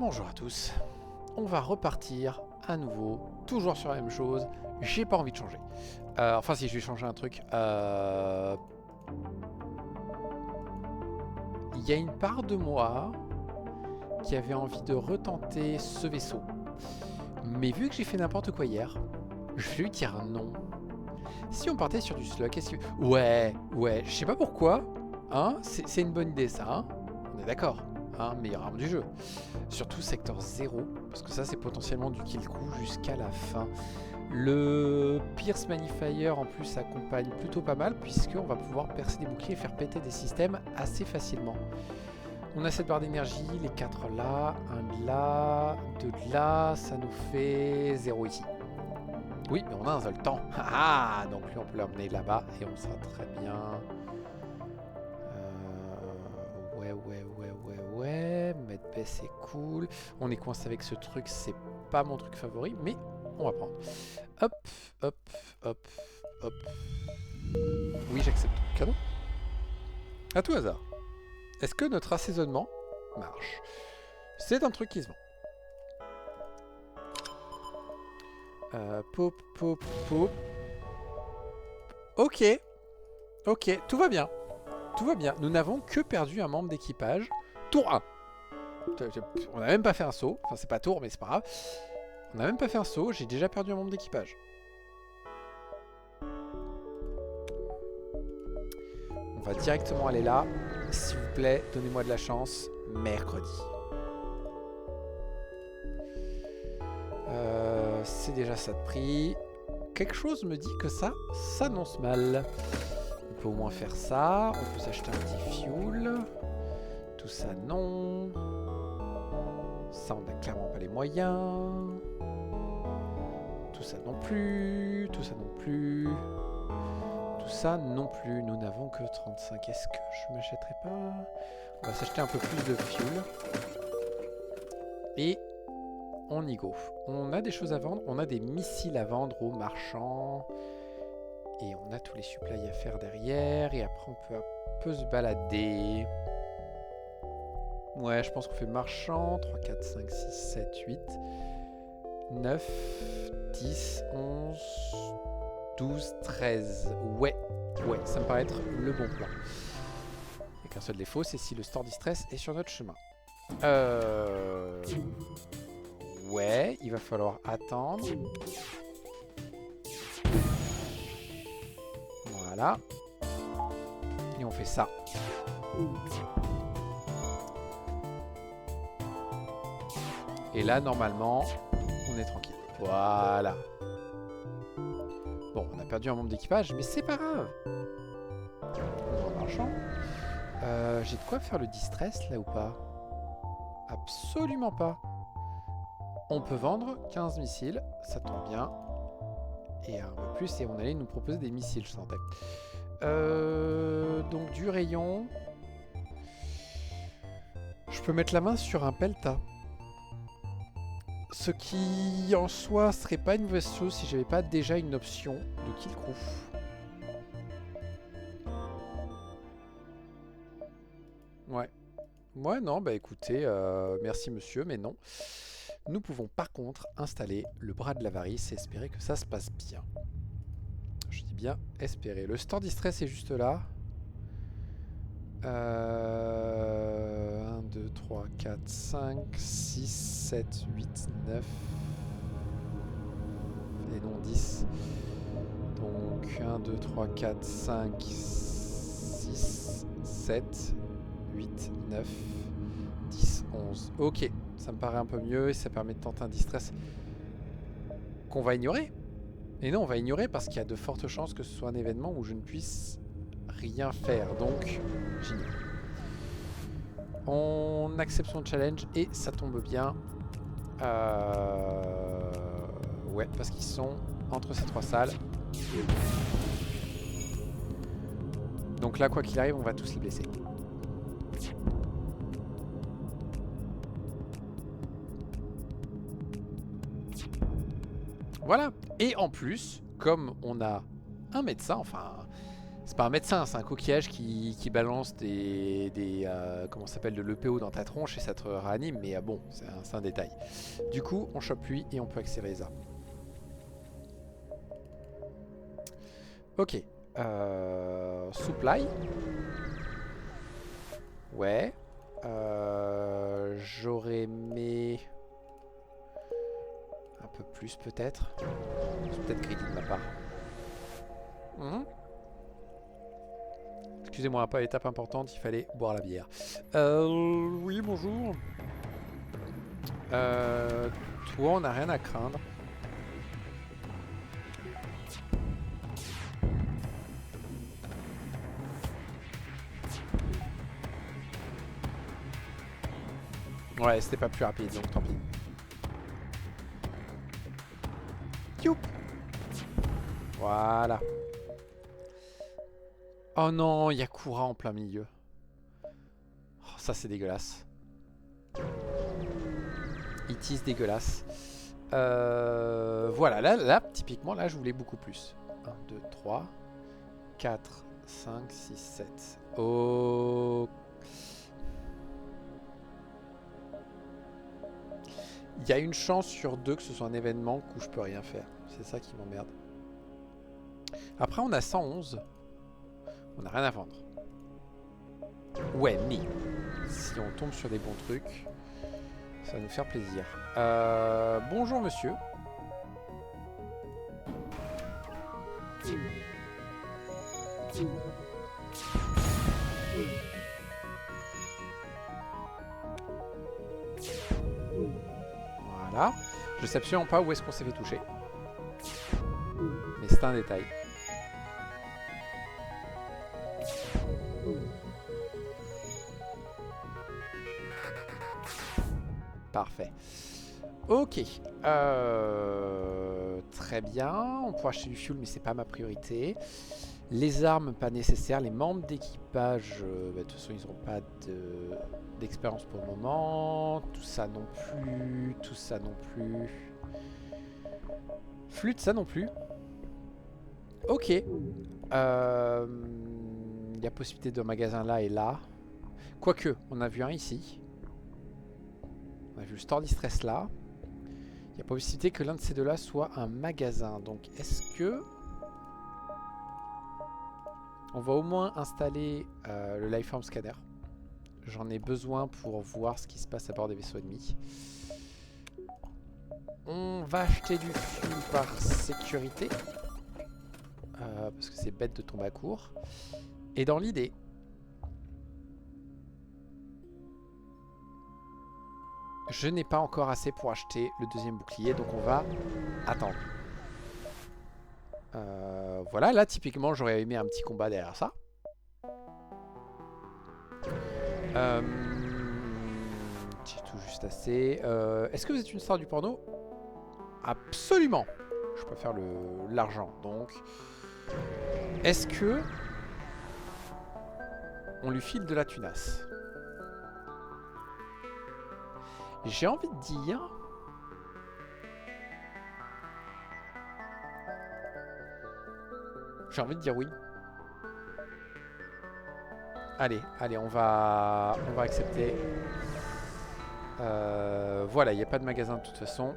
Bonjour à tous, on va repartir à nouveau, toujours sur la même chose, j'ai pas envie de changer. Enfin si, je vais changer un truc. Il y a une part de moi qui avait envie de retenter ce vaisseau. Mais vu que j'ai fait n'importe quoi hier, je vais lui dire non. Si on partait sur du slug, est-ce que... Ouais, je sais pas pourquoi, hein, c'est une bonne idée ça, hein. On est d'accord, hein, meilleure arme du jeu. Surtout secteur 0, parce que ça c'est potentiellement du kill crew jusqu'à la fin. Le Pierce Magnifier en plus accompagne plutôt pas mal, puisqu'on va pouvoir percer des boucliers et faire péter des systèmes assez facilement. On a cette barre d'énergie, les 4 là, 1 de là, 2 de là, ça nous fait 0 ici. Oui, mais on a un seul temps. Ah, donc lui on peut l'emmener là-bas et on sera très bien. Ouais, Medbay c'est cool. On est coincé avec ce truc, c'est pas mon truc favori, mais on va prendre. Hop. Oui, j'accepte. Cadeau. À tout hasard. Est-ce que notre assaisonnement marche? C'est un truc qui se vend. Pop. Ok, tout va bien. Tout va bien. Nous n'avons que perdu un membre d'équipage. Tour 1. On n'a même pas fait un saut. Enfin, c'est pas tour, mais c'est pas grave. On n'a même pas fait un saut. J'ai déjà perdu un membre d'équipage. On va directement aller là. S'il vous plaît, donnez-moi de la chance. Mercredi. C'est déjà ça de prix. Quelque chose me dit que ça s'annonce mal. On peut au moins faire ça. On peut s'acheter un petit fuel. Tout ça, non. Ça, on n'a clairement pas les moyens. Tout ça non plus. Tout ça non plus. Tout ça non plus. Nous n'avons que 35. Est-ce que je m'achèterai pas? On va s'acheter un peu plus de fuel. Et on y go. On a des choses à vendre. On a des missiles à vendre aux marchands. Et on a tous les supplies à faire derrière. Et après, on peut un peu se balader. Ouais, je pense qu'on fait marchand. 3, 4, 5, 6, 7, 8, 9, 10, 11, 12, 13. Ouais, ça me paraît être le bon plan. Il n'y a qu'un seul défaut, c'est si le store distress est sur notre chemin. Ouais, il va falloir attendre. Voilà. Et on fait ça. Et là, normalement, on est tranquille. Voilà. Bon, on a perdu un membre d'équipage, mais c'est pas grave. On va en marchand. J'ai de quoi faire le distress, là, ou pas? Absolument pas. On peut vendre 15 missiles, ça tombe bien. Et un peu plus, et on allait nous proposer des missiles, je sentais. Donc, du rayon. Je peux mettre la main sur un Pelta. Ce qui, en soi, serait pas une mauvaise chose si j'avais pas déjà une option de kill crew. Ouais, non, bah écoutez, merci monsieur, mais non. Nous pouvons par contre installer le bras de l'avarice et espérer que ça se passe bien. Je dis bien espérer. Le store distress est juste là. 1, 2, 3, 4, 5, 6, 7, 8, 9. Et non 10. Donc 1, 2, 3, 4, 5, 6, 7, 8, 9, 10, 11. Ok, ça me paraît un peu mieux et ça permet de tenter un distress qu'on va ignorer. Et non, on va ignorer parce qu'il y a de fortes chances que ce soit un événement où je ne puisse rien faire. Donc, j'ignore. On accepte son challenge et ça tombe bien. Ouais, parce qu'ils sont entre ces 3 salles. Donc là, quoi qu'il arrive, on va tous les blesser. Voilà. Et en plus, comme on a un médecin, enfin, c'est pas un médecin, c'est un coquillage qui balance comment ça s'appelle, de l'EPO dans ta tronche et ça te réanime, mais bon, c'est un détail. Du coup, on chope lui et on peut accélérer ça. Ok. Supply. Ouais. J'aurais aimé un peu plus peut-être. C'est peut-être greedy de ma part. Excusez-moi, pas étape importante, il fallait boire la bière. Oui, bonjour. Toi, on n'a rien à craindre. Ouais, c'était pas plus rapide, donc tant pis. Youp. Voilà. Oh non, il y a Kura en plein milieu. Oh, ça, c'est dégueulasse. It is dégueulasse. Voilà, là, typiquement, là, je voulais beaucoup plus. 1, 2, 3, 4, 5, 6, 7. Oh. Il y a une chance sur 2 que ce soit un événement où je peux rien faire. C'est ça qui m'emmerde. Après, on a 111. On n'a rien à vendre. Ouais, mais si on tombe sur des bons trucs, ça va nous faire plaisir. Bonjour, monsieur. Voilà. Je sais absolument pas où est-ce qu'on s'est fait toucher. Mais c'est un détail. Parfait. Ok. Très bien. On pourra acheter du fuel, mais c'est pas ma priorité. Les armes, pas nécessaires. Les membres d'équipage, de toute façon, ils n'auront pas d'expérience pour le moment. Tout ça non plus. Tout ça non plus. Flûte, ça non plus. Ok. Il y a possibilité de magasin là et là. Quoique, on a vu un ici. On a vu le store distress là. Il y a possibilité que l'un de ces deux là soit un magasin. Donc est-ce que... On va au moins installer le Lifeform Scanner. J'en ai besoin pour voir ce qui se passe à bord des vaisseaux ennemis. On va acheter du fuel par sécurité. Parce que c'est bête de tomber à court. Et dans l'idée... Je n'ai pas encore assez pour acheter le deuxième bouclier, donc on va attendre. Voilà, là typiquement j'aurais aimé un petit combat derrière ça. J'ai tout juste assez. Est-ce que vous êtes une star du porno? Absolument. Je préfère l'argent, donc. Est-ce que on lui file de la tunasse? J'ai envie de dire... J'ai envie de dire oui. Allez, on va accepter. Voilà, il n'y a pas de magasin de toute façon.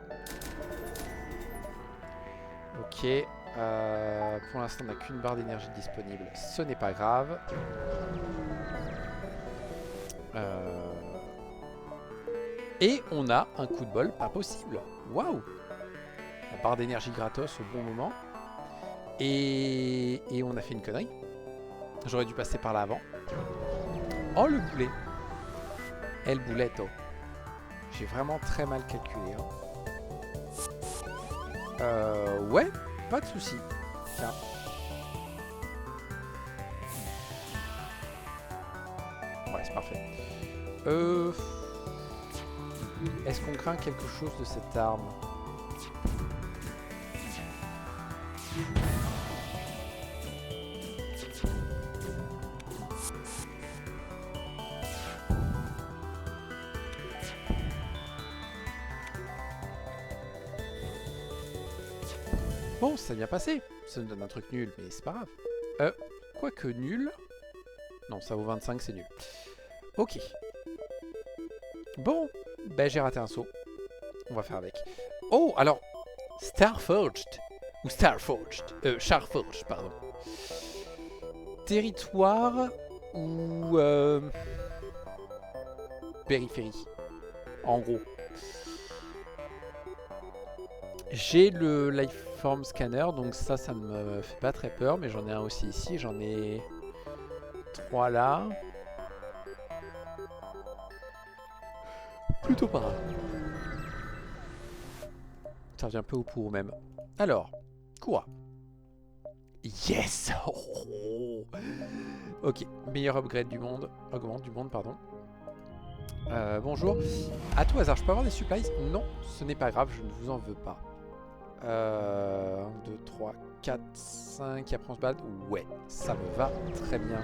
Ok. Pour l'instant, on n'a qu'une barre d'énergie disponible. Ce n'est pas grave. Et on a un coup de bol pas possible. Waouh! La barre d'énergie gratos au bon moment. Et on a fait une connerie. J'aurais dû passer par là avant. Oh, le boulet. El bouletto. J'ai vraiment très mal calculé. Hein. Ouais, pas de souci. Tiens. Ouais, c'est parfait. Est-ce qu'on craint quelque chose de cette arme? Bon, ça vient passer. Ça nous donne un truc nul, mais c'est pas grave. Quoique nul. Non, ça vaut 25, c'est nul. Ok. Bon, ben j'ai raté un saut. On va faire avec. Oh, alors, Starforged. Ou Starforged. Charforged, pardon. Territoire ou périphérie. En gros. J'ai le Lifeform Scanner, donc ça ne me fait pas très peur, mais j'en ai un aussi ici. J'en ai 3 là. Plutôt pas mal. Ça revient un peu au pour même. Alors, quoi? Yes! Oh. Ok, meilleur upgrade du monde. Augmente du monde, pardon. Bonjour. À tout hasard, je peux avoir des supplies? Non, ce n'est pas grave, je ne vous en veux pas. 1, 2, 3, 4, 5. Après on se balade. Ouais, ça me va très bien.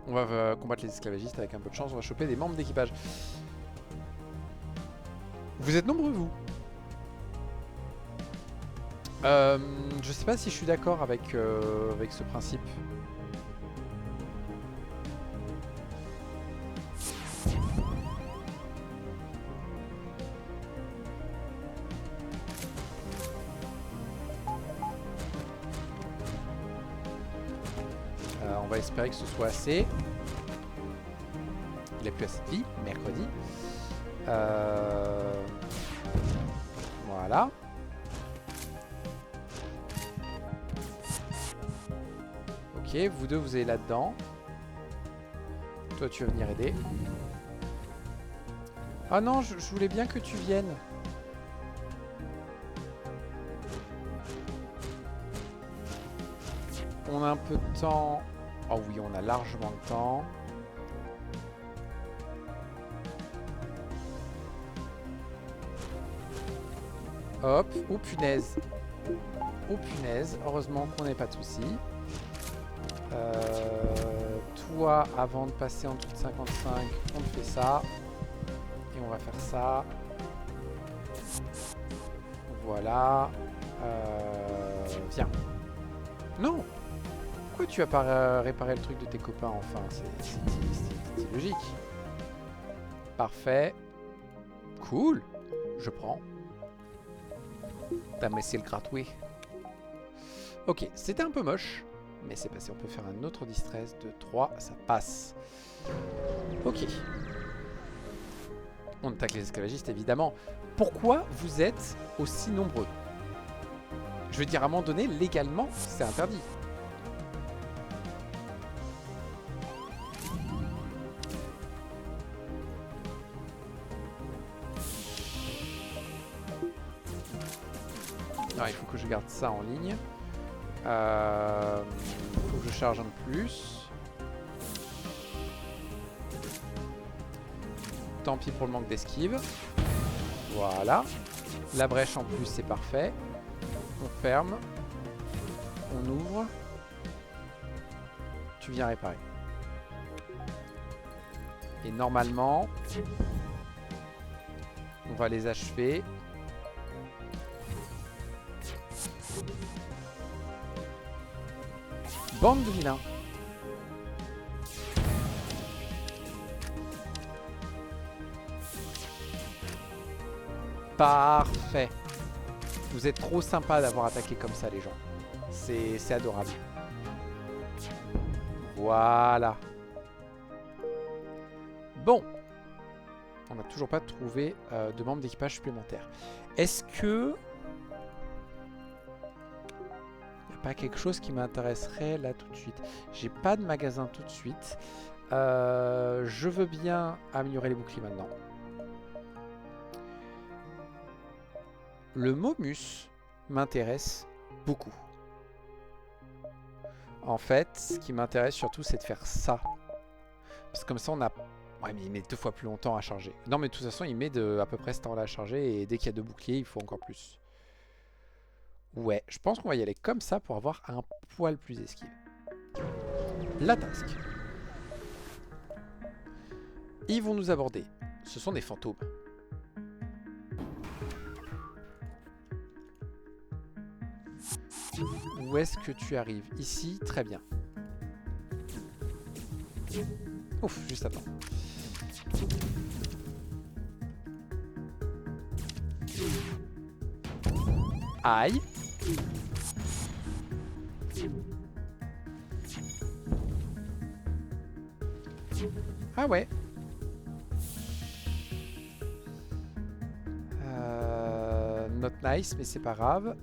On va combattre les esclavagistes avec un peu de chance. On va choper des membres d'équipage. Vous êtes nombreux, vous? Je sais pas si je suis d'accord avec ce principe. On va espérer que ce soit assez. Il a plus assez de vie, mercredi. Voilà. Ok, vous deux, vous allez là-dedans. Toi, tu vas venir aider. Ah non, je voulais bien que tu viennes. On a un peu de temps. Oh oui, on a largement le temps. Hop. Oh punaise. Oh punaise. Heureusement qu'on n'ait pas de soucis. Toi, avant de passer en dessous de 55, on te fait ça. Et on va faire ça. Voilà. Viens. Non! Pourquoi tu vas pas réparer le truc de tes copains enfin? C'est logique. Parfait. Cool. Je prends. T'as laissé le gratuit. Ok, c'était un peu moche. Mais c'est passé. On peut faire un autre distress de 3. Ça passe. Ok. On attaque les esclavagistes évidemment. Pourquoi vous êtes aussi nombreux? Je veux dire, à un moment donné, légalement, c'est interdit. Non, il faut que je garde ça en ligne. Il faut que je charge un de plus. Tant pis pour le manque d'esquive. Voilà. La brèche en plus, c'est parfait. On ferme. On ouvre. Tu viens réparer. Et normalement, on va les achever. Bande de vilains. Parfait. Vous êtes trop sympa d'avoir attaqué comme ça les gens. C'est adorable. Voilà. Bon. On n'a toujours pas trouvé de membres d'équipage supplémentaires. Est-ce que... il n'y a pas quelque chose qui m'intéresserait là tout de suite? J'ai pas de magasin tout de suite. Je veux bien améliorer les boucliers maintenant. Le Momus m'intéresse beaucoup. En fait, ce qui m'intéresse surtout, c'est de faire ça. Parce que comme ça, on a... ouais, mais il met 2 fois plus longtemps à charger. Non, mais de toute façon, il met à peu près ce temps-là à charger. Et dès qu'il y a 2 boucliers, il faut encore plus. Ouais, je pense qu'on va y aller comme ça pour avoir un poil plus esquive. La task. Ils vont nous aborder. Ce sont des fantômes. Où est-ce que tu arrives? Ici, très bien. Ouf, juste attends. Aïe. Ah ouais. Not nice, mais c'est pas grave.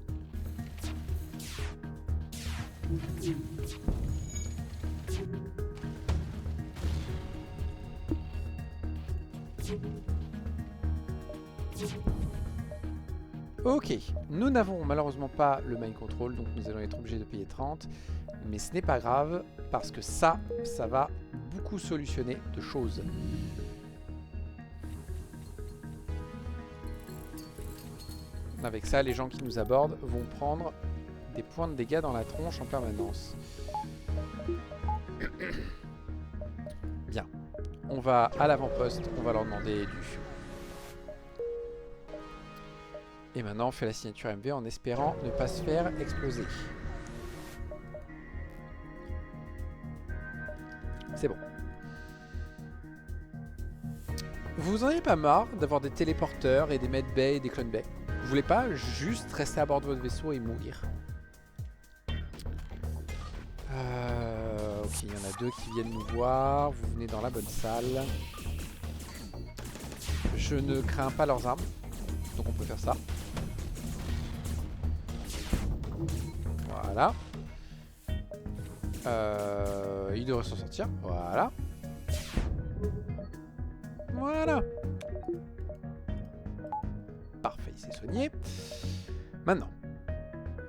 Ok, nous n'avons malheureusement pas le mind control, donc nous allons être obligés de payer 30. Mais ce n'est pas grave, parce que ça va beaucoup solutionner de choses. Avec ça, les gens qui nous abordent vont prendre des points de dégâts dans la tronche en permanence. Bien. On va à l'avant-poste, on va leur demander du feu. Et maintenant, on fait la signature MV en espérant ne pas se faire exploser. C'est bon. Vous en avez pas marre d'avoir des téléporteurs et des medbay et des clone bay? Vous voulez pas juste rester à bord de votre vaisseau et mourir? Ok, il y en a deux qui viennent nous voir. Vous venez dans la bonne salle. Je ne crains pas leurs armes, donc on peut faire ça. Voilà. Il devrait s'en sortir. Voilà. Voilà. Parfait, il s'est soigné. Maintenant,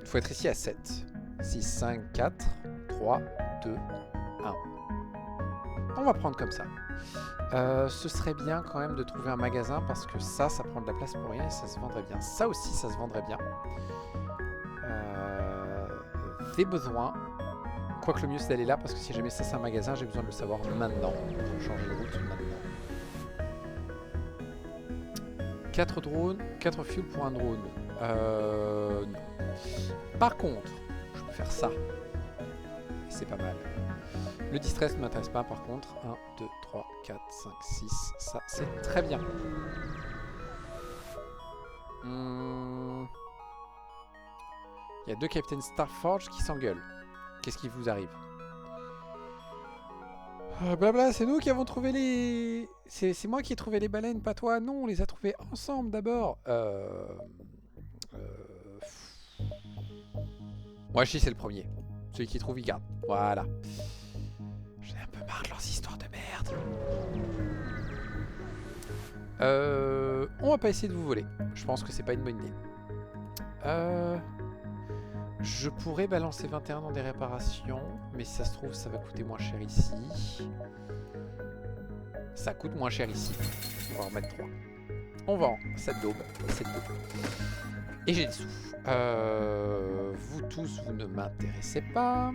il faut être ici à 7. 6, 5, 4, 3, 2, 1. On va prendre comme ça. Ce serait bien quand même de trouver un magasin parce que ça prend de la place pour rien et ça se vendrait bien. Ça aussi, ça se vendrait bien. Des besoins. Quoique le mieux c'est d'aller là parce que si jamais ça c'est un magasin, j'ai besoin de le savoir maintenant. Pour changer de route maintenant. 4 drones, 4 fuel pour un drone. Non. Par contre, je peux faire ça. C'est pas mal. Le distress ne m'intéresse pas par contre. 1, 2, 3, 4, 5, 6. Ça, c'est très bien. Il y a deux capitaines Starforge qui s'engueulent. Qu'est-ce qui vous arrive? Blabla, c'est nous qui avons trouvé les... C'est moi qui ai trouvé les baleines, pas toi. Non, on les a trouvés ensemble d'abord. Moi, je sais c'est le premier. Celui qui trouve, il garde. Voilà. J'en ai un peu marre de leurs histoires de merde. On va pas essayer de vous voler. Je pense que c'est pas une bonne idée. Je pourrais balancer 21 dans des réparations, mais si ça se trouve, ça va coûter moins cher ici. Ça coûte moins cher ici. On va en remettre 3. On vend cette daube et cette daube. Et j'ai des sous. Vous tous, vous ne m'intéressez pas.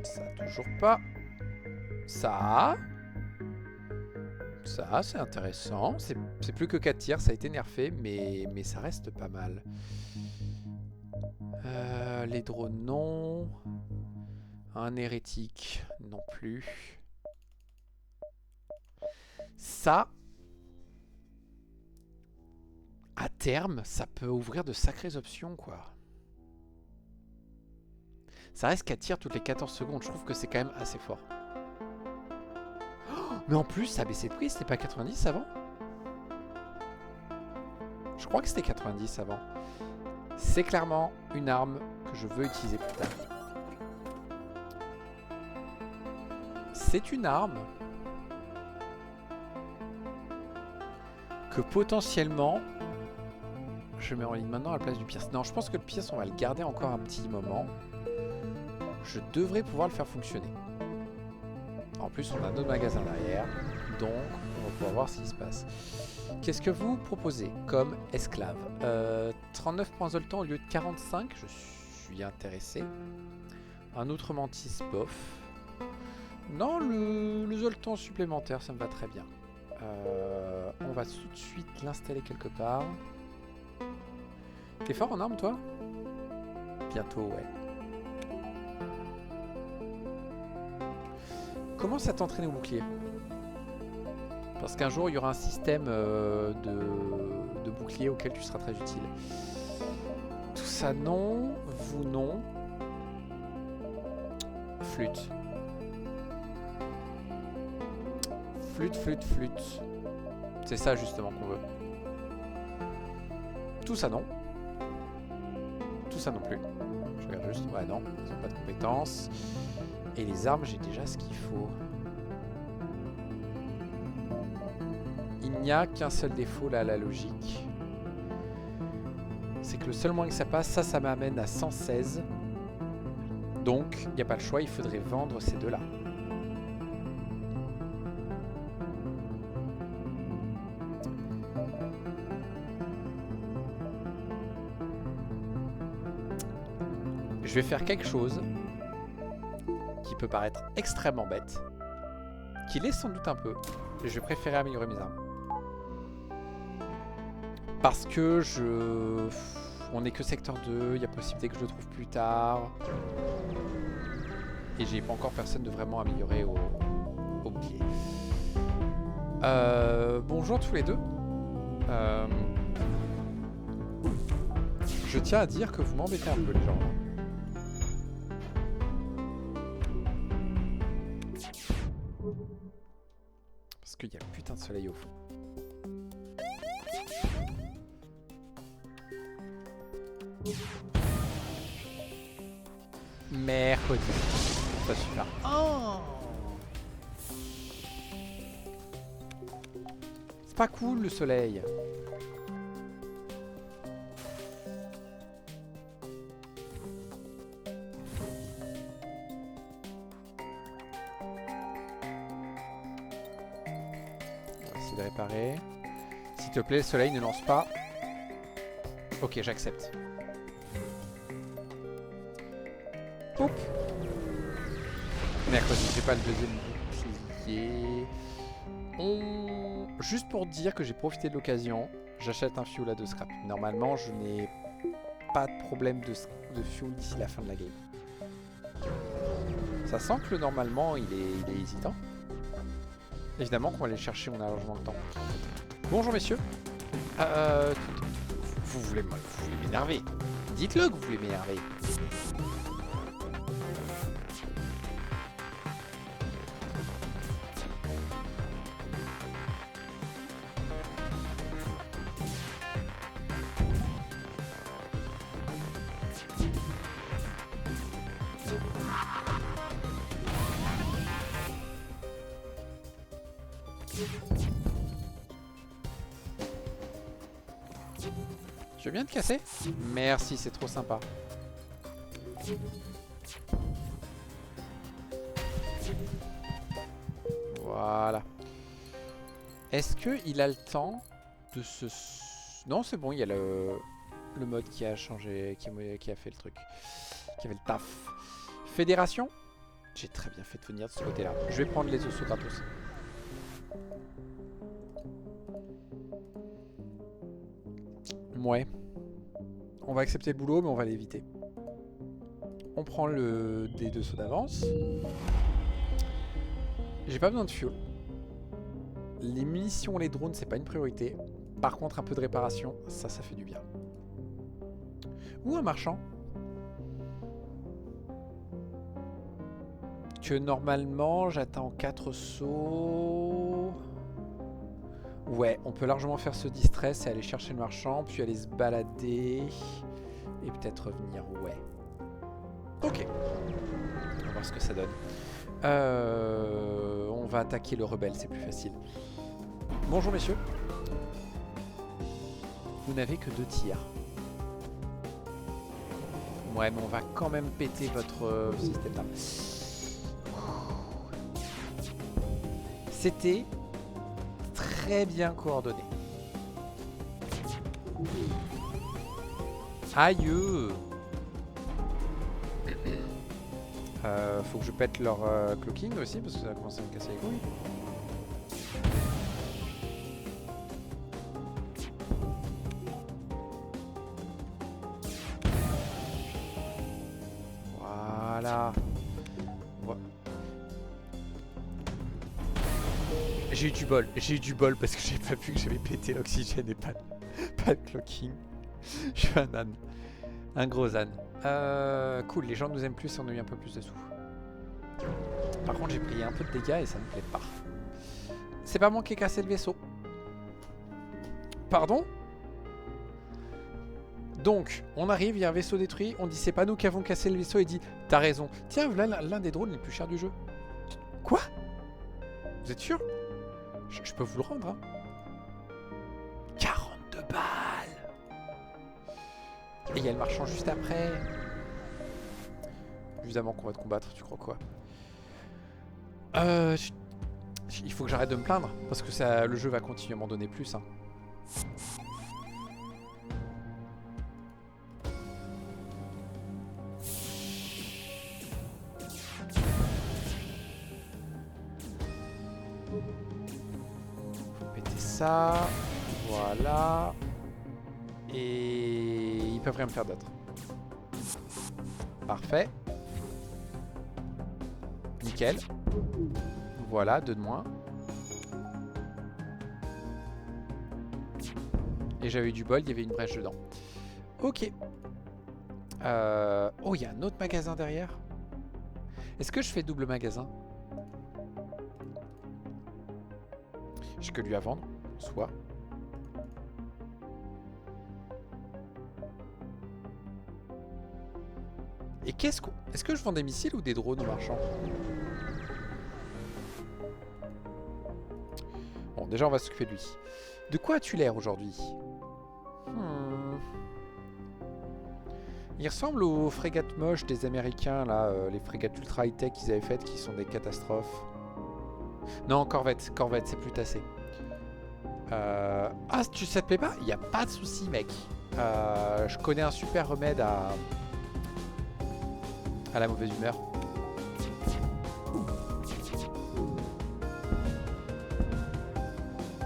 Ça, toujours pas. Ça, c'est intéressant. C'est plus que 4 tirs, ça a été nerfé, mais ça reste pas mal. Les drones, non. Un hérétique, non plus. Ça, à terme, ça peut ouvrir de sacrées options, quoi. Ça reste qu'à tir toutes les 14 secondes. Je trouve que c'est quand même assez fort. Oh, mais en plus, ça a baissé de prix. C'était pas 90 avant? Je crois que c'était 90 avant. C'est clairement une arme que je veux utiliser plus tard. C'est une arme que potentiellement je mets en ligne maintenant à la place du Pierce. Non, je pense que le Pierce, on va le garder encore un petit moment. Je devrais pouvoir le faire fonctionner. En plus, on a un autre magasin derrière. Donc, on va pouvoir voir ce qui se passe. Qu'est-ce que vous proposez comme esclave? 39 points Zoltan au lieu de 45. Je suis intéressé. Un autre mantis, bof. Non, le Zoltan supplémentaire, ça me va très bien. On va tout de suite l'installer quelque part. T'es fort en armes, toi? Bientôt, ouais. Commence à t'entraîner au bouclier. Parce qu'un jour, il y aura un système de bouclier auquel tu seras très utile. Tout ça, non. Vous, non. Flûte. Flûte, flûte, flûte. C'est ça, justement, qu'on veut. Tout ça, non. Tout ça, non plus. Je regarde juste. Ouais, non. Ils n'ont pas de compétences. Et les armes, j'ai déjà ce qu'il faut. Il n'y a qu'un seul défaut là à la logique. C'est que le seul moyen que ça passe, ça m'amène à 116. Donc, il n'y a pas le choix, il faudrait vendre ces deux-là. Je vais faire quelque chose qui peut paraître extrêmement bête, qui l'est sans doute un peu. Et je vais préférer améliorer mes armes. Parce que on n'est que secteur 2, il y a possibilité que je le trouve plus tard. Et j'ai pas encore personne de vraiment amélioré au bouclier. Bonjour tous les deux. Je tiens à dire que vous m'embêtez un peu les gens. Parce qu'il y a le putain de soleil au fond. Mercredi. Ça suffit. Oh, c'est pas cool le soleil. On va essayer de réparer. S'il te plaît, le soleil ne lance pas. Ok, j'accepte. Poup. Mercredi, j'ai pas le deuxième bouclier. Juste pour dire que j'ai profité de l'occasion, j'achète un fuel à 2 scrap. Normalement, je n'ai pas de problème de fuel d'ici la fin de la game. Ça sent que normalement, il est hésitant. Évidemment qu'on va aller le chercher, on a largement le temps. Bonjour messieurs. Vous voulez m'énerver. Dites-le que vous voulez m'énerver. Tu veux bien te casser? Merci, c'est trop sympa. Voilà. Est-ce qu'il a le temps de se... Non, c'est bon, il y a le mode qui a changé, qui a fait le truc. Qui avait le taf. Fédération? J'ai très bien fait de venir de ce côté-là. Je vais prendre les ossos gratos. Ouais. On va accepter le boulot, mais on va l'éviter. On prend des 2 sauts d'avance. J'ai pas besoin de fuel. Les munitions, les drones, c'est pas une priorité. Par contre, un peu de réparation, ça fait du bien. Ou un marchand. Que normalement, j'attends 4 sauts. Ouais, on peut largement faire ce distress et aller chercher le marchand, puis aller se balader. Et peut-être revenir, ouais. Ok. On va voir ce que ça donne. On va attaquer le rebelle, c'est plus facile. Bonjour messieurs. Vous n'avez que 2 tirs. Ouais, mais on va quand même péter votre système d'armes. C'était très bien coordonné. Aïe. Faut que je pète leur clocking aussi parce que ça va commencer à me casser les couilles. Voilà. J'ai eu du bol parce que j'ai pas vu que j'avais pété l'oxygène et pas de clocking. Je suis un âne. Un gros âne. Cool, les gens nous aiment plus si on a eu un peu plus de sous. Par contre, j'ai pris un peu de dégâts et ça me plaît pas. C'est pas moi qui ai cassé le vaisseau. Pardon? Donc, on arrive, il y a un vaisseau détruit, on dit c'est pas nous qui avons cassé le vaisseau, et dit t'as raison. Tiens, voilà l'un des drones les plus chers du jeu. Quoi? Vous êtes sûr? Je peux vous le rendre, hein. 42 balles. Et il y a le marchand juste après. Évidemment qu'on va te combattre, tu crois quoi? Il faut que j'arrête de me plaindre, parce que ça, le jeu va continuer à m'en donner plus, hein. Ça, voilà. Et ils peuvent rien me faire d'autre. Parfait. Nickel. Voilà, 2 de moins. Et j'avais eu du bol, il y avait une brèche dedans. Ok. Oh, il y a un autre magasin derrière. Est-ce que je fais double magasin? J'ai que lui à vendre. Soit. Et qu'est-ce qu'on... Est-ce que je vends des missiles ou des drones aux marchands? Bon, déjà on va s'occuper de lui. De quoi as-tu l'air aujourd'hui? Il ressemble aux frégates moches des Américains, là, les frégates ultra high-tech qu'ils avaient faites, qui sont des catastrophes. Non, Corvette, Corvette, c'est plus tassé. Ah, ça te plaît pas? Y a pas de souci, mec. Je connais un super remède à la mauvaise humeur.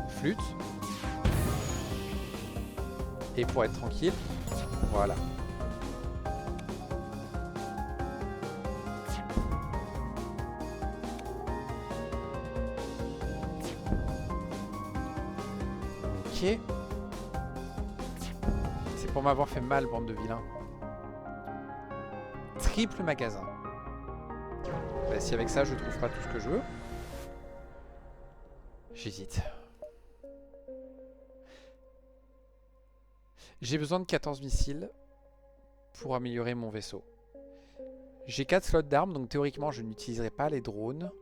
Flûte. Et pour être tranquille, voilà. Ok. C'est pour m'avoir fait mal, bande de vilains. Triple magasin. Bah, si avec ça je trouve pas tout ce que je veux. J'hésite. J'ai besoin de 14 missiles pour améliorer mon vaisseau. J'ai 4 slots d'armes, donc théoriquement je n'utiliserai pas les drones.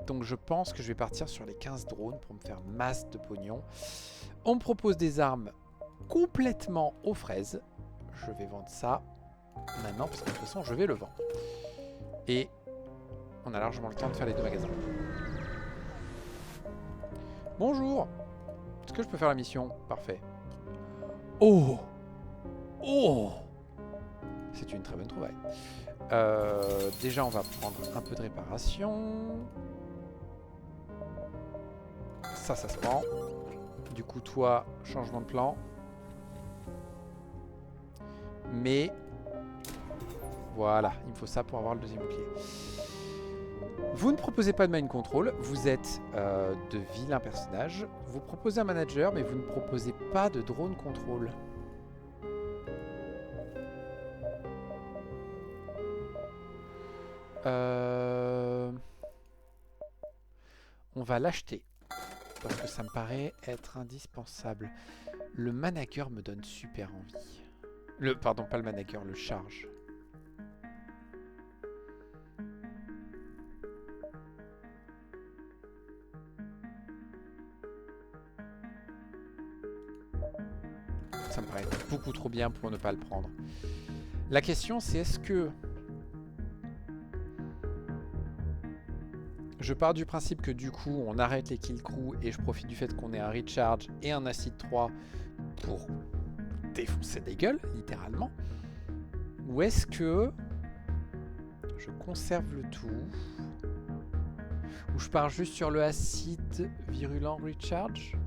Donc je pense que je vais partir sur les 15 drones pour me faire masse de pognon. On me propose des armes complètement aux fraises. Je vais vendre ça maintenant parce que de toute façon je vais le vendre. Et on a largement le temps de faire les 2 magasins. Bonjour. Est-ce que je peux faire la mission? Parfait. Oh! Oh! C'est une très bonne trouvaille. Déjà on va prendre un peu de réparation. Ça se prend. Du coup toi, changement de plan. Mais voilà, il me faut ça pour avoir le deuxième bouclier. Vous ne proposez pas de mind control, vous êtes de vilains personnages. Vous proposez un manager, mais vous ne proposez pas de drone control. On va l'acheter. Parce que ça me paraît être indispensable. Le manager me donne super envie. Pardon, pas le manager, le charge. Ça me paraît beaucoup trop bien pour ne pas le prendre. La question c'est est-ce que... Je pars du principe que du coup on arrête les kill crew et je profite du fait qu'on ait un recharge et un acide 3 pour défoncer des gueules, littéralement. Ou est-ce que je conserve le tout? Ou je pars juste sur le acide virulent recharge?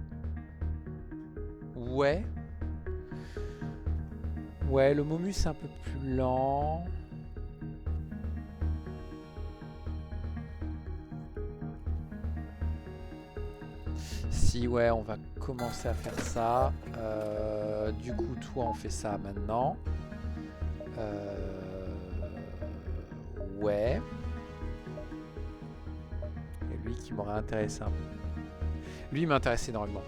Ouais. Ouais, le Momus est un peu plus lent. Si, ouais, on va commencer à faire ça. Du coup, toi, on fait ça maintenant. Ouais. Et lui qui m'aurait intéressé un peu. Lui, il m'intéresse énormément.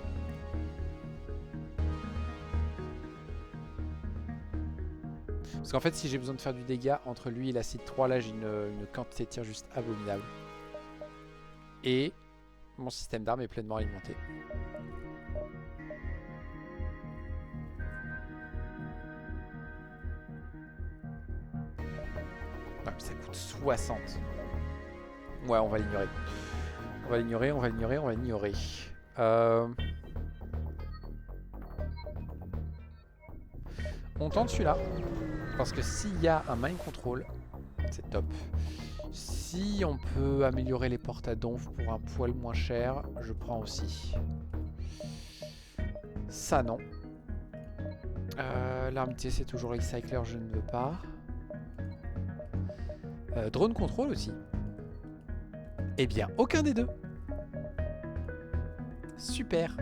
Parce qu'en fait, si j'ai besoin de faire du dégât entre lui et l'acide 3, là, j'ai une quantité de tir juste abominable. Et mon système d'armes est pleinement alimenté. Ouais, ça coûte 60. Ouais, on va l'ignorer. On va l'ignorer, on va l'ignorer, on va l'ignorer. On tente celui-là. Parce que s'il y a un mind control, c'est top. Si on peut améliorer les portes à donf pour un poil moins cher, je prends aussi. Ça, non. L'arme c'est toujours Recycler, je ne veux pas. Drone control aussi. Eh bien, aucun des deux. Super.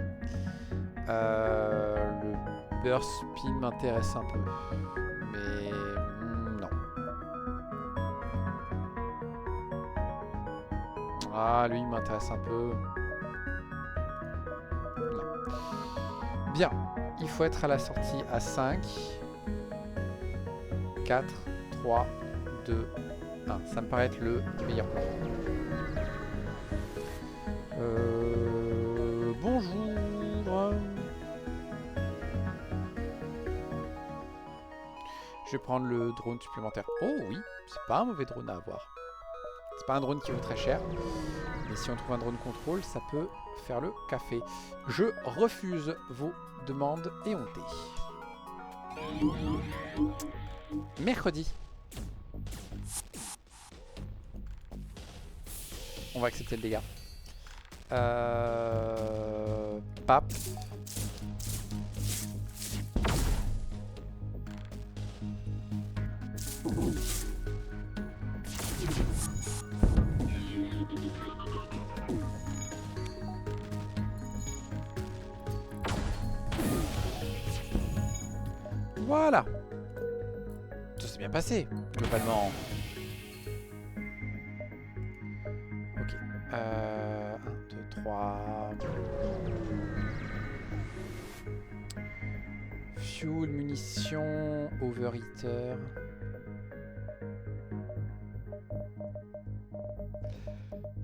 Le burst spin m'intéresse un peu. Mais non. Ah, lui, il m'intéresse un peu. Non. Bien. Il faut être à la sortie à 5. 4, 3, 2, 1. Ça me paraît être le meilleur plan. Bonjour. Je vais prendre le drone supplémentaire. Oh oui, c'est pas un mauvais drone à avoir. C'est pas un drone qui vaut très cher. Mais si on trouve un drone contrôle, ça peut faire le café. Je refuse vos demandes et on tait. Mercredi. On va accepter le dégât. Pape. Voilà. Ça s'est bien passé, globalement. Ok. 1, 2, 3. Fuel, munitions, overeater.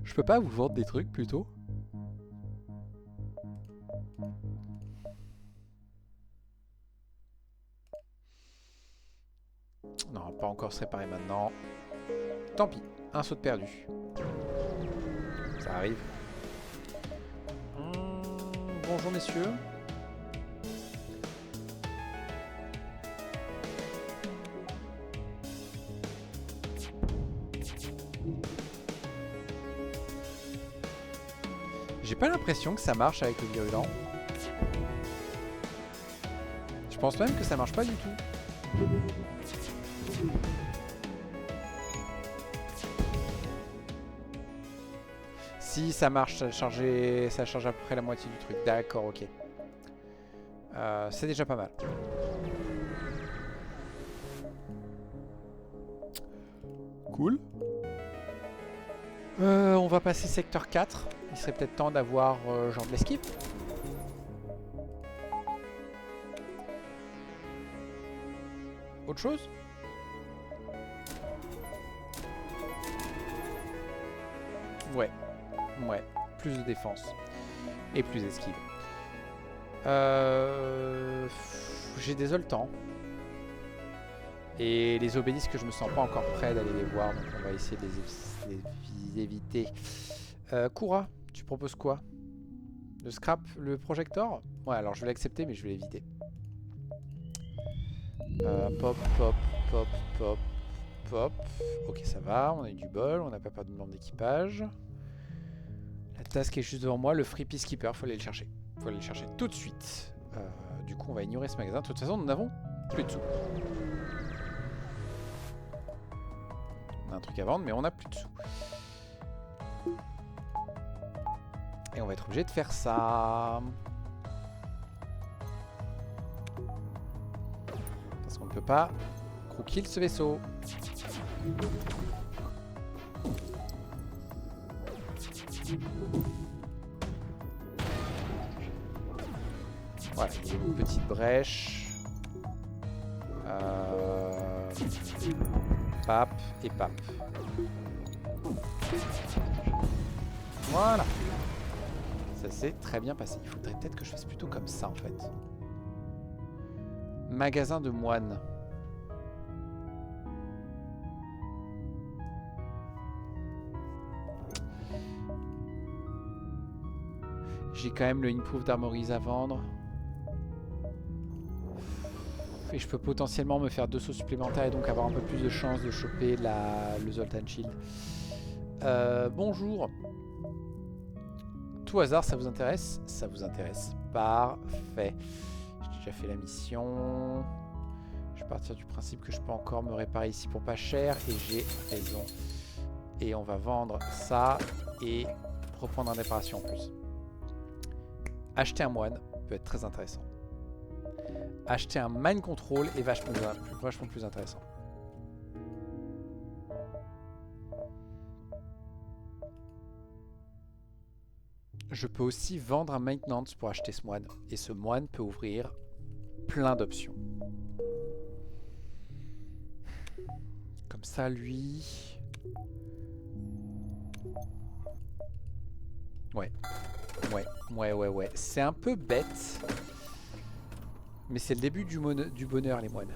Je peux pas vous vendre des trucs plutôt? Non, pas encore se réparer maintenant. Tant pis, un saut de perdu. Ça arrive. Bonjour messieurs. J'ai pas l'impression que ça marche avec le virulent. Je pense même que ça marche pas du tout. Si ça marche, ça charge à peu près la moitié du truc. D'accord, ok. C'est déjà pas mal. Cool. On va passer secteur 4. Il serait peut-être temps d'avoir genre de l'esquive. Autre chose? Ouais. Ouais. Plus de défense. Et plus d'esquive. J'ai des oltans. Et les obélisques, je me sens pas encore prêt d'aller les voir. Donc on va essayer de les éviter. Koura, tu proposes quoi? Le scrap, le projector? Ouais, alors je vais l'accepter, mais je vais l'éviter. Pop, pop, pop, pop, pop. Ok, ça va, on a eu du bol, on n'a pas perdu de nombre d'équipage. La task est juste devant moi, le free peacekeeper, faut aller le chercher. Faut aller le chercher tout de suite. Du coup, on va ignorer ce magasin. De toute façon, nous n'avons plus de sous. On a un truc à vendre, mais on n'a plus de sous. Et on va être obligé de faire ça. Parce qu'on ne peut pas crookill ce vaisseau. Voilà, il y a une petite brèche. Pap et pap. Voilà. Ça s'est très bien passé. Il faudrait peut-être que je fasse plutôt comme ça en fait. Magasin de moines. J'ai quand même le Improved Armories à vendre. Et je peux potentiellement me faire 2 sauts supplémentaires et donc avoir un peu plus de chance de choper le Zoltan Shield. Bonjour. Tout hasard, ça vous intéresse? Ça vous intéresse. Parfait. J'ai déjà fait la mission. Je vais partir du principe que je peux encore me réparer ici pour pas cher. Et j'ai raison. Et on va vendre ça et reprendre une réparation en plus. Acheter un moine peut être très intéressant. Acheter un mind control est vachement plus intéressant. Je peux aussi vendre un maintenance pour acheter ce moine. Et ce moine peut ouvrir plein d'options. Comme ça, lui... Ouais. C'est un peu bête. Mais c'est le début du bonheur, les moines.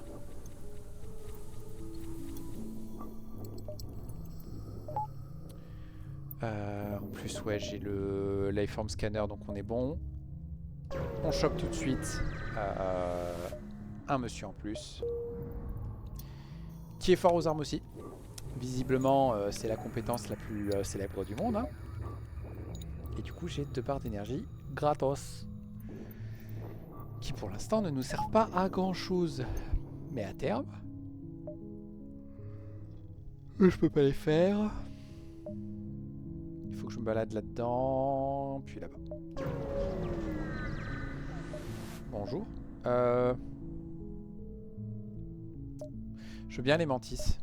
En plus, ouais, j'ai le Lifeform Scanner, donc on est bon. On chope tout de suite un monsieur en plus. Qui est fort aux armes aussi. Visiblement, c'est la compétence la plus célèbre du monde. Hein. Et du coup, j'ai 2 barres d'énergie gratos. Qui pour l'instant ne nous servent pas à grand chose. Mais à terme, je peux pas les faire. Il faut que je me balade là-dedans, puis là-bas. Bonjour. Je veux bien les mantis.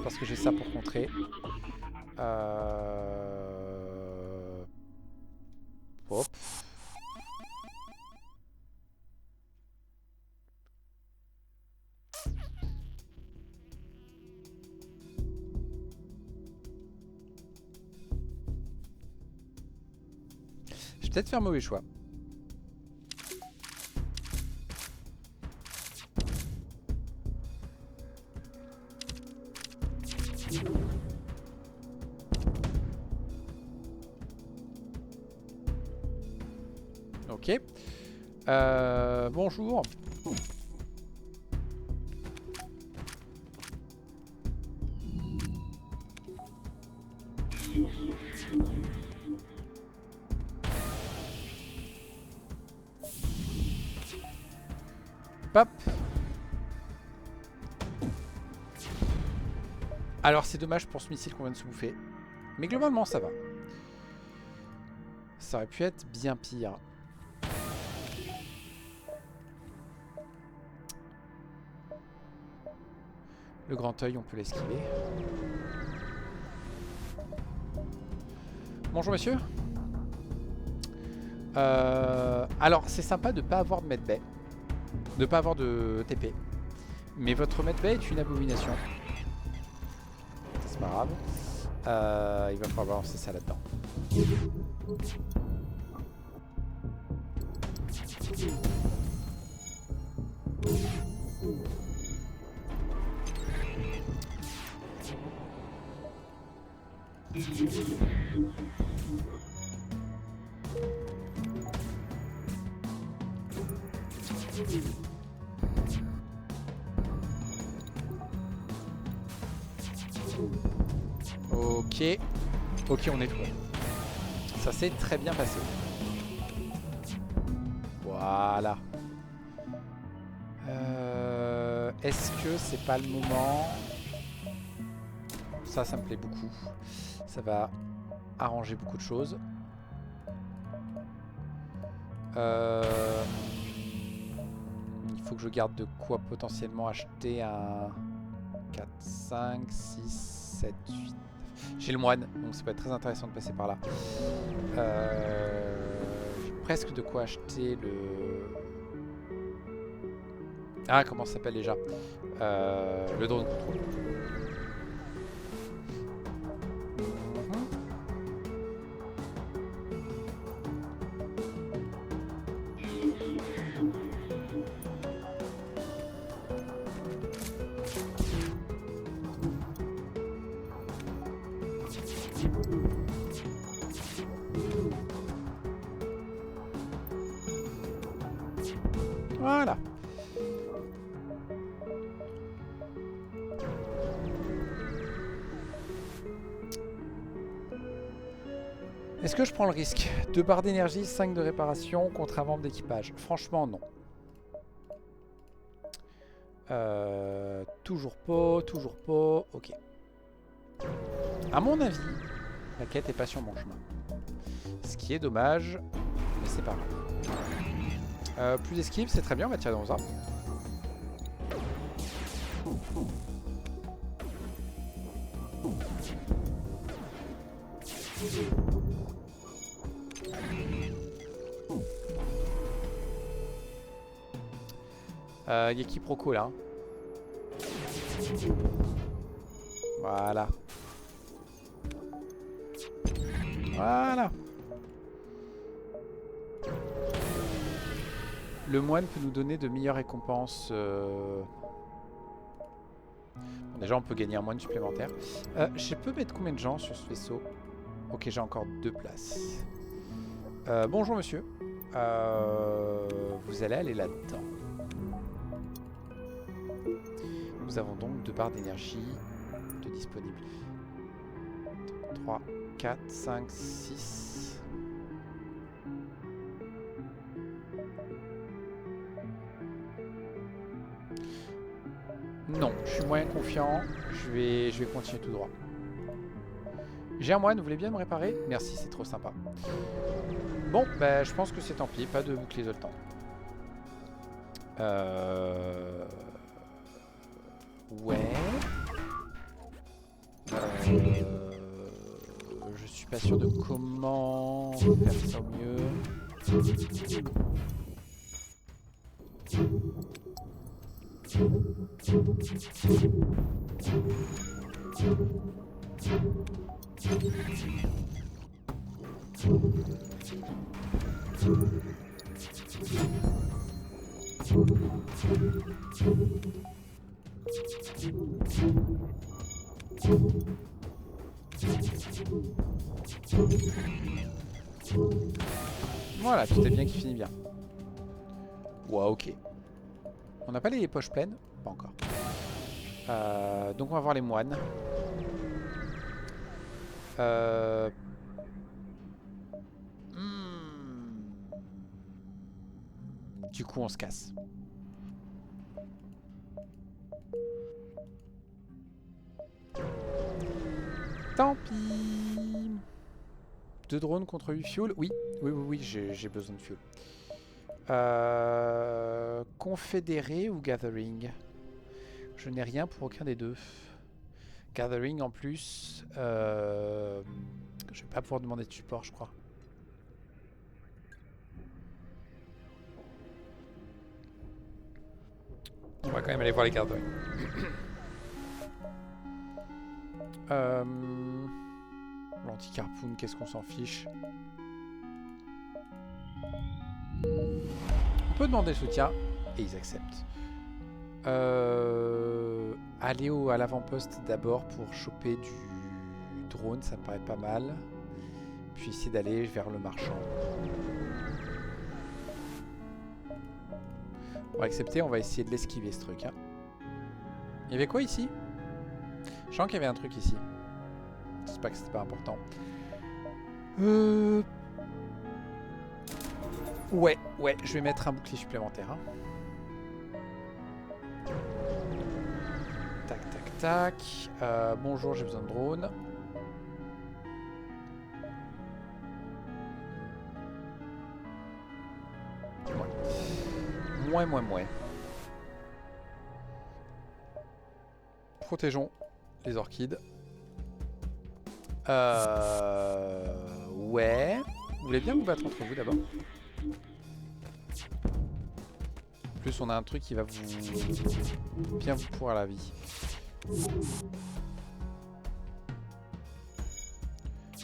Parce que j'ai ça pour contrer. Hop. Je vais peut-être faire mauvais choix. Ok. Bonjour. Hop. Alors c'est dommage pour ce missile qu'on vient de se bouffer. Mais globalement ça va. Ça aurait pu être bien pire. Le grand œil, on peut l'esquiver. Bonjour monsieur. Alors c'est sympa de ne pas avoir de medbay. De ne pas avoir de TP. Mais votre medbay est une abomination. C'est pas grave. Il va falloir balancer ça là-dedans. Ok. Ok, on est tout bon. Ça s'est très bien passé. Voilà. Est-ce que c'est pas le moment? Ça me plaît beaucoup. Ça va arranger beaucoup de choses. Il faut que je garde de quoi potentiellement acheter un 4, 5, 6, 7, 8. J'ai le moine, donc ça peut être très intéressant de passer par là. J'ai presque de quoi acheter le... Ah, comment ça s'appelle déjà? Le drone control. Voilà. Est-ce que je prends le risque? 2 barres d'énergie, 5 de réparation contre un membre d'équipage. Franchement, non. Toujours pas, toujours pas. Ok. À mon avis, la quête est pas sur mon chemin. Ce qui est dommage, mais c'est pas grave. Plus d'esquive, c'est très bien, on va tirer dans ça. Il y a quiproquo là. Voilà. Voilà. Le moine peut nous donner de meilleures récompenses. Bon, déjà, on peut gagner un moine supplémentaire. Je peux mettre combien de gens sur ce vaisseau? Ok, j'ai encore 2 places. Bonjour monsieur. Vous allez aller là-dedans. Nous avons donc 2 barres d'énergie de disponibles. 3, 4, 5, 6. Non, je suis moyen confiant. Je vais continuer tout droit. J'ai un moine, vous voulez bien me réparer? Merci, c'est trop sympa. Bon, bah, je pense que c'est tant pis, pas de bouclier de le temps. Ouais. Je suis pas sûr de comment faire ça au mieux. Voilà, tout est bien qui finit bien. Wow, ok. On n'a pas les poches pleines? Pas encore. Donc on va voir les moines. Du coup on se casse. Tant pis. 2 drones contre 8 fuel. Oui, j'ai besoin de fuel. Confédéré ou Gathering? Je n'ai rien pour aucun des deux. Gathering en plus. Je vais pas pouvoir demander de support, je crois. On va quand même aller voir les Gathering. L'anti-carpoon, qu'est-ce qu'on s'en fiche? On peut demander soutien et ils acceptent. Aller à l'avant-poste d'abord pour choper du drone, ça me paraît pas mal. Puis essayer d'aller vers le marchand. On va accepter, on va essayer de l'esquiver ce truc. Hein. Il y avait quoi ici? Je sens qu'il y avait un truc ici. J'espère pas que c'était pas important. Ouais, je vais mettre un bouclier supplémentaire. Hein. Tac. Bonjour, j'ai besoin de drone. Mouais. Protégeons les orchides. Ouais. Vous voulez bien vous battre entre vous d'abord? En plus, on a un truc qui va vous bien vous pourrir la vie.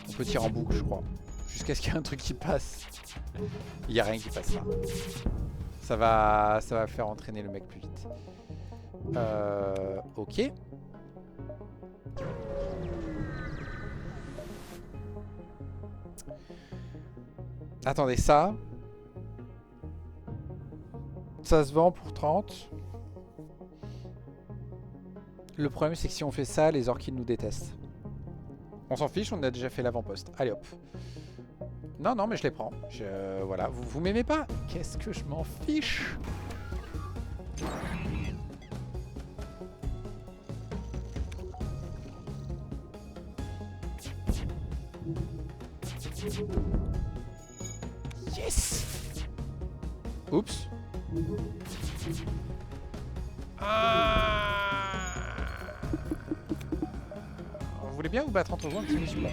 On peut tirer en boucle, je crois. Jusqu'à ce qu'il y ait un truc qui passe. Il n'y a rien qui passe là. Ça va faire entraîner le mec plus vite. Ok. Attendez, ça se vend pour 30. Le problème, c'est que si on fait ça, les orchides nous détestent. On s'en fiche, on a déjà fait l'avant-poste. Allez hop. Non, mais je les prends. Voilà, vous m'aimez pas? Qu'est-ce que je m'en fiche? Yes! Oups. Vous voulez bien vous battre entre vous un petit peu celui-là?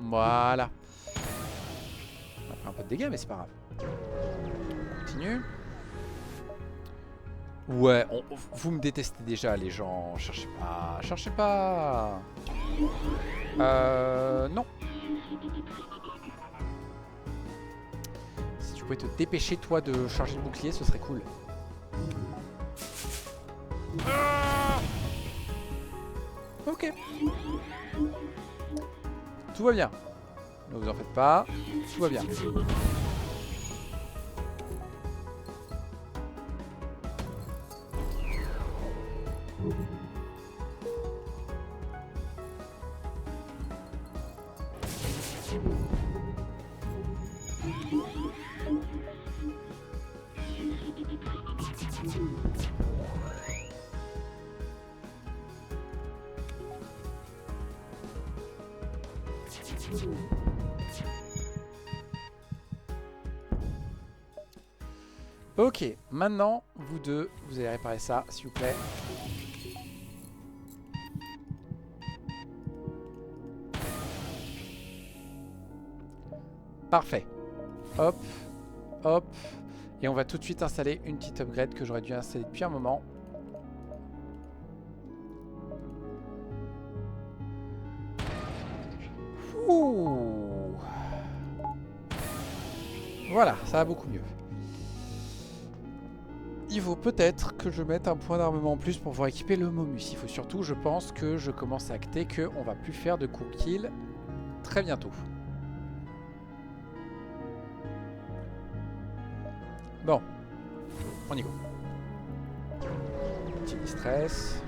Voilà. On a pris un peu de dégâts, mais c'est pas grave. On continue. Ouais, vous me détestez déjà, les gens. Cherchez pas. Cherchez pas. Non. Si tu pouvais te dépêcher, toi, de charger le bouclier, ce serait cool. Ok. Tout va bien. Ne vous en faites pas. Tout va bien. Ok, maintenant, vous deux, vous allez réparer ça, s'il vous plaît. Parfait. Hop, hop. Et on va tout de suite installer une petite upgrade que j'aurais dû installer depuis un moment. Ouh. Voilà, ça va beaucoup mieux. Il faut peut-être que je mette un point d'armement en plus pour pouvoir équiper le Momus. Il faut surtout, je pense, que je commence à acter qu'on va plus faire de court kill très bientôt. Bon, on y va. Petit stress.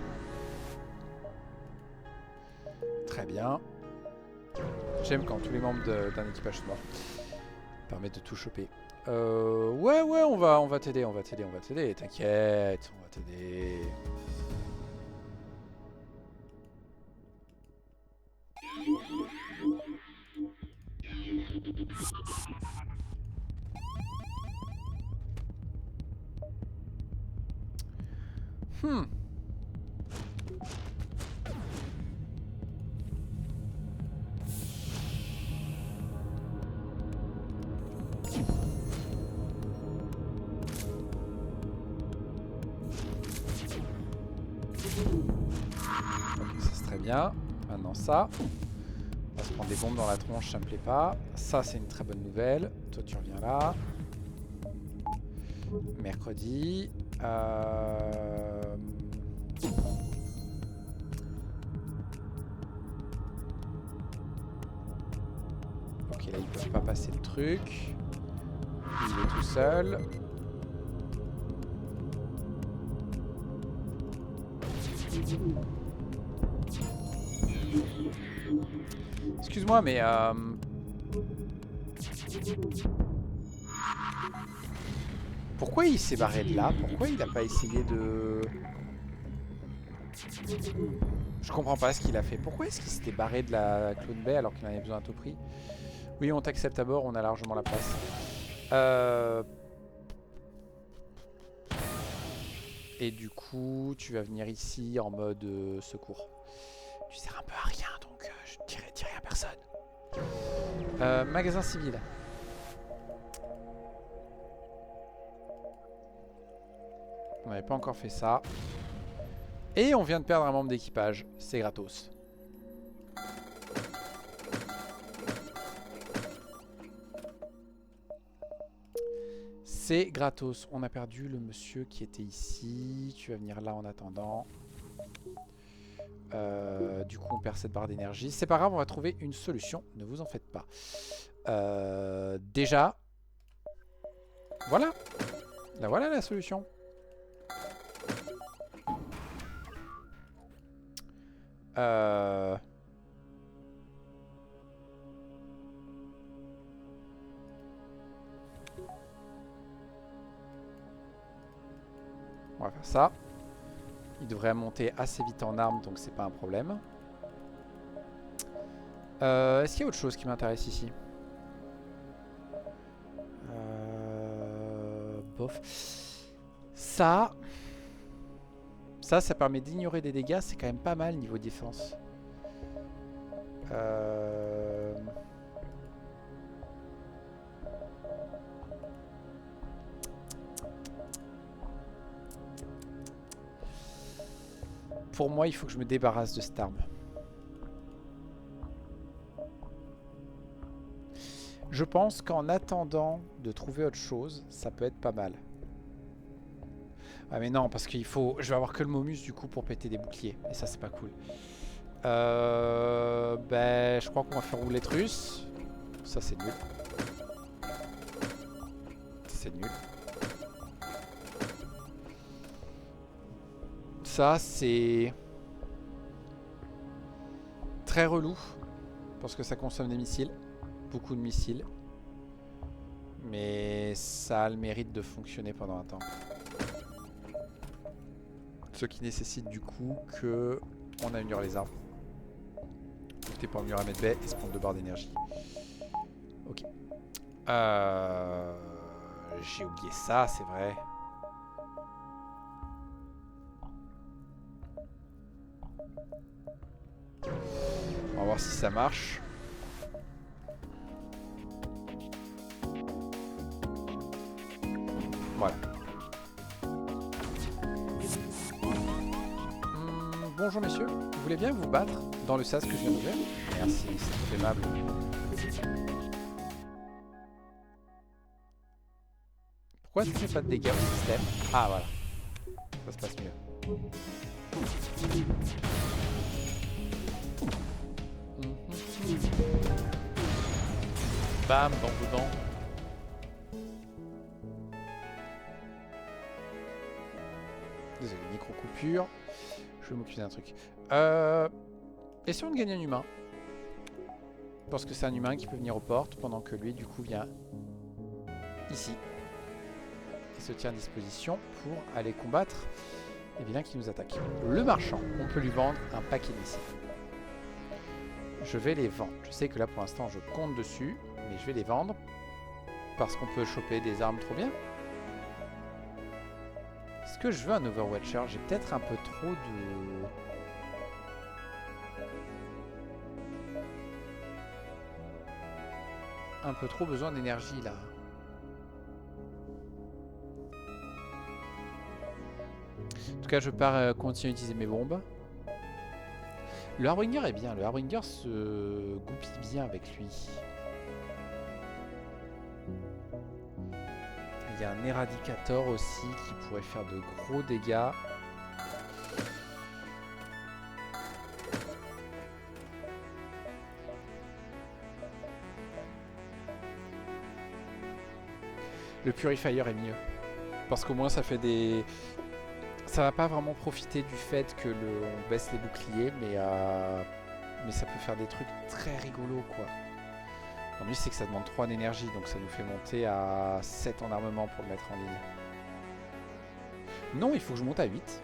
Très bien. J'aime quand tous les membres d'un équipage sont morts. Permet de tout choper. Ouais, on va t'aider, t'inquiète, on va t'aider. Ok, ça c'est très bien. Maintenant ça. On va se prendre des bombes dans la tronche, ça me plaît pas. Ça c'est une très bonne nouvelle. Toi tu reviens là. Mercredi. Ok, là ils peuvent pas passer le truc. Il est tout seul. Excuse-moi, mais Pourquoi il s'est barré de là? Pourquoi il n'a pas essayé de... Je comprends pas ce qu'il a fait. Pourquoi est-ce qu'il s'était barré de la Clone Bay alors qu'il en avait besoin à tout prix? Oui, on t'accepte à bord, on a largement la place. Et du coup, tu vas venir ici en mode secours. Tu sers un peu à rien, donc je tirerai à personne. Magasin civil. On n'avait pas encore fait ça. Et on vient de perdre un membre d'équipage. C'est gratos. C'est gratos. On a perdu le monsieur qui était ici. Tu vas venir là en attendant. Du coup, on perd cette barre d'énergie. C'est pas grave, on va trouver une solution. Ne vous en faites pas. Déjà. Voilà. Là, voilà la solution. On va faire ça. Il devrait monter assez vite en armes, donc c'est pas un problème. Est-ce qu'il y a autre chose qui m'intéresse ici? Bof. Ça permet d'ignorer des dégâts. C'est quand même pas mal niveau défense. Pour moi, il faut que je me débarrasse de cette arme. Je pense qu'en attendant de trouver autre chose, ça peut être pas mal. Ah mais non, parce qu'il faut... Je vais avoir que le Momus du coup pour péter des boucliers. Et ça, c'est pas cool. Ben, je crois qu'on va faire roulette russe. Ça, c'est nul. C'est nul. Ça, c'est... très relou. Parce que ça consomme des missiles. Beaucoup de missiles. Mais ça a le mérite de fonctionner pendant un temps. Ce qui nécessite du coup que on améliore les armes. Opter pour améliorer Medbay et se prendre 2 barres d'énergie. Ok. J'ai oublié ça, c'est vrai. On va voir si ça marche. Voilà. Bonjour messieurs, vous voulez bien vous battre dans le sas que je viens d'ouvrir? Merci, c'est aimable. Pourquoi tu ne fais pas de dégâts au système? Ah voilà, ça se passe mieux. Bam, dans dedans. Désolé, micro-coupure. Je vais m'occuper d'un truc. Essayons de gagner un humain. Parce que c'est un humain qui peut venir aux portes pendant que lui, du coup, vient ici. Il se tient à disposition pour aller combattre les vilains qui nous attaquent. Le marchand, on peut lui vendre un paquet d'ici. Je vais les vendre. Je sais que là, pour l'instant, je compte dessus. Mais je vais les vendre. Parce qu'on peut choper des armes trop bien. Est-ce que je veux un Overwatcher? J'ai peut-être un peu trop de... un peu trop besoin d'énergie là. En tout cas, je pars continuer à utiliser mes bombes. Le Harbinger est bien. Le Harbinger se goupille bien avec lui. Il y a un Éradicator aussi qui pourrait faire de gros dégâts. Le Purifier est mieux. Parce qu'au moins ça fait des... Ça va pas vraiment profiter du fait que on baisse les boucliers, mais ça peut faire des trucs très rigolos quoi. En plus c'est que ça demande 3 d'énergie, donc ça nous fait monter à 7 en armement pour le mettre en ligne. Non, il faut que je monte à 8.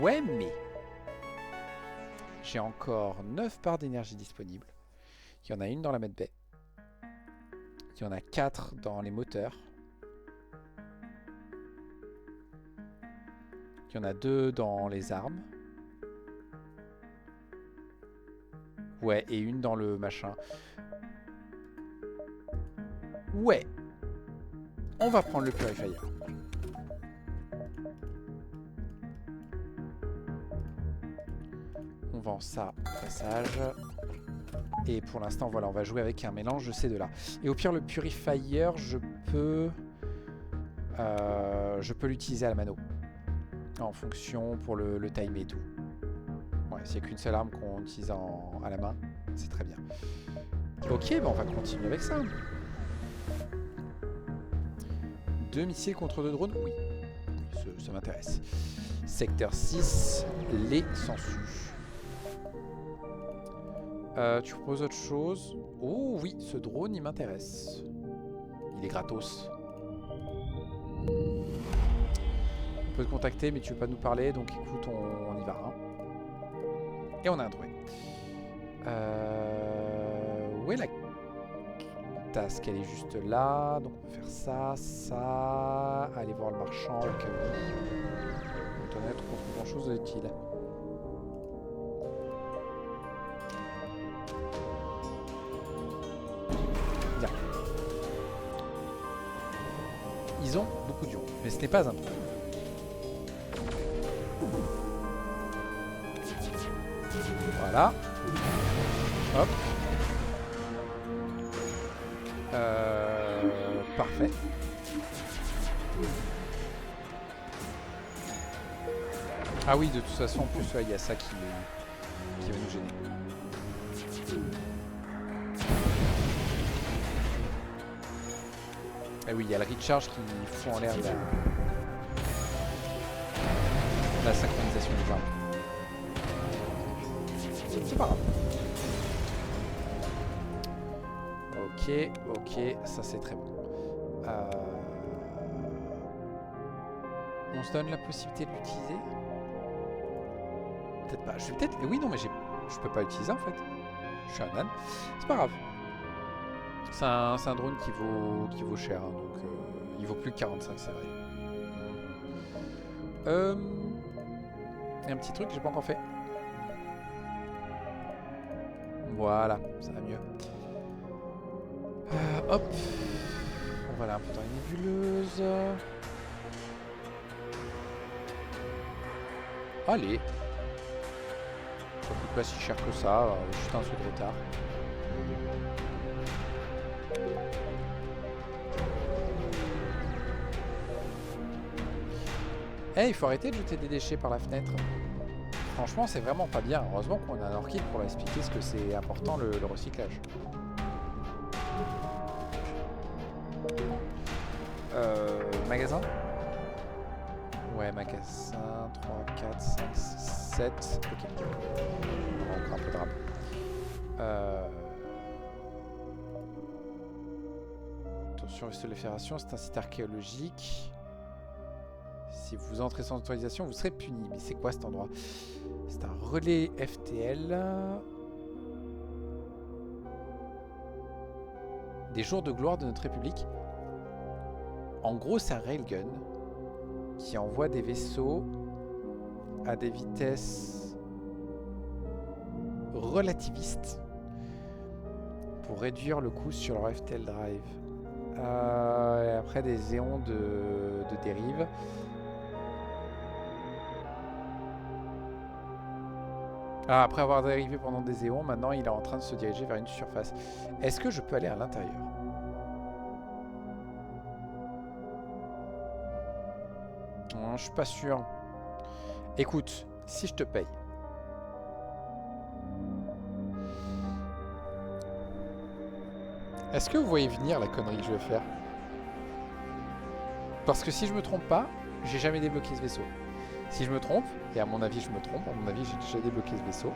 Ouais, mais... J'ai encore 9 barres d'énergie disponibles. Il y en a une dans la medbay. Il y en a 4 dans les moteurs. Il y en a 2 dans les armes. Ouais, et une dans le machin. Ouais. On va prendre le purifier. On vend ça au passage. Et pour l'instant, voilà, on va jouer avec un mélange de ces deux-là. Et au pire, le purifier, je peux l'utiliser à la mano. En fonction pour le timer et tout. Ouais, s'il n'y a qu'une seule arme qu'on utilise à la main, c'est très bien. Ok, ben on va continuer avec ça. 2 missiles contre 2 drones, oui. Ça m'intéresse. Secteur 6, les sangsues. Tu proposes autre chose? Oh oui, ce drone, il m'intéresse. Il est gratos. On peut te contacter, mais tu veux pas nous parler, donc écoute, on y va. Hein. Et on a un droïde. Où est la task? Elle est juste là, donc on peut faire ça, ça. Aller voir le marchand au cas où. On honnête, on trouve grand chose d'utile. Bien. Ils ont beaucoup d'eau, mais ce n'est pas un problème. Voilà. Hop. Parfait. Ah oui, de toute façon, en plus, il y a ça qui va nous gêner. Ah oui, il y a le recharge qui fout en l'air la synchronisation des armes. C'est pas grave. Ok, ça c'est très bon. On se donne la possibilité de l'utiliser? Peut-être pas. Je vais peut-être... Oui, non, mais je peux pas l'utiliser en fait. Je suis un âne. C'est pas grave. C'est un drone qui vaut cher. Hein, donc il vaut plus que 45, c'est vrai. Il y a un petit truc que j'ai pas encore fait. Voilà, ça va mieux. Hop. On va aller un peu dans les nébuleuses. Allez. Ça coûte pas si cher que ça, juste un saut de retard. Eh, il faut arrêter de jeter des déchets par la fenêtre. Franchement, c'est vraiment pas bien. Heureusement qu'on a un orchid pour expliquer ce que c'est important le recyclage. Magasin? Ouais, magasin. 3, 4, 5, 6, 7. Ok. On va encore un peu de rame. Attention, vaisseau de la Fédération, c'est un site archéologique. Si vous entrez sans autorisation, vous serez puni. Mais c'est quoi cet endroit? C'est un relais FTL. Des jours de gloire de notre République. En gros, c'est un railgun qui envoie des vaisseaux à des vitesses relativistes pour réduire le coût sur leur FTL drive. Et après, des éons de dérive. Ah, après avoir dérivé pendant des éons, maintenant il est en train de se diriger vers une surface. Est-ce que je peux aller à l'intérieur? Non, je suis pas sûr. Écoute, si je te paye. Est-ce que vous voyez venir la connerie que je vais faire? Parce que si je me trompe pas, j'ai jamais débloqué ce vaisseau. Si je me trompe, et à mon avis je me trompe, à mon avis j'ai déjà débloqué ce vaisseau,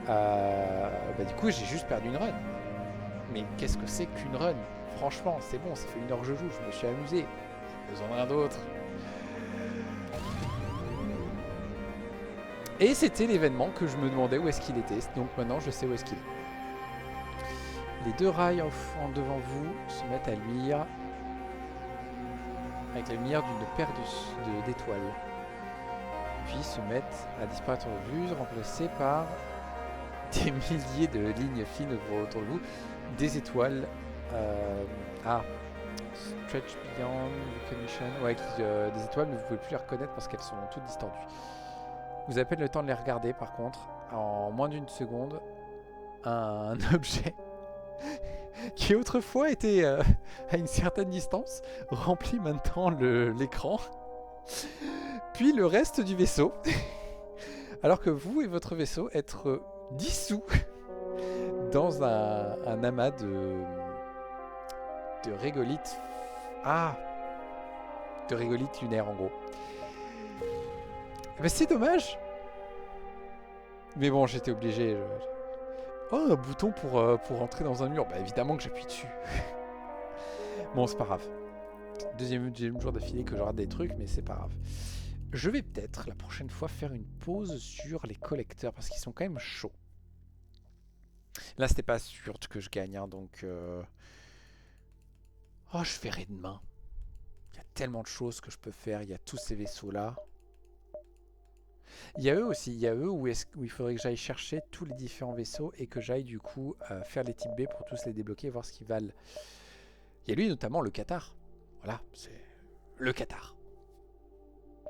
bah du coup j'ai juste perdu une run. Mais qu'est-ce que c'est qu'une run? franchement, c'est bon, ça fait 1 heure que je joue, je me suis amusé. J'ai besoin de rien d'autre. Et c'était l'événement que je me demandais où est-ce qu'il était. Donc maintenant, je sais où est-ce qu'il est. Les 2 rails en devant vous se mettent à luire avec la lumière d'une paire d'étoiles. Puis se mettent à disparaître de vue, remplacés par des milliers de lignes fines autour de vous. Des étoiles. Stretch Beyond Recognition. Ouais, des étoiles, mais vous pouvez plus les reconnaître parce qu'elles sont toutes distordues. Vous avez à peine le temps de les regarder, par contre. En moins d'1 seconde, un objet qui autrefois était à une certaine distance remplit maintenant l'écran. Puis le reste du vaisseau. Alors que vous et votre vaisseau être dissous dans un amas de régolithes. De régolithes lunaires en gros. Mais c'est dommage. Mais bon, j'étais obligé. Oh, un bouton pour entrer dans un mur. Bah évidemment que j'appuie dessus. Bon, c'est pas grave. Deuxième jour d'affilée que je rate des trucs, mais c'est pas grave. Je vais peut-être la prochaine fois faire une pause sur les collecteurs parce qu'ils sont quand même chauds. Là, c'était pas sûr que je gagne, hein, donc... Oh, je verrai demain. Il y a tellement de choses que je peux faire. Il y a tous ces vaisseaux-là. Il y a eux aussi. Il y a eux où il faudrait que j'aille chercher tous les différents vaisseaux et que j'aille du coup faire les types B pour tous les débloquer et voir ce qu'ils valent. Il y a lui notamment le Qatar. Voilà, c'est le Qatar.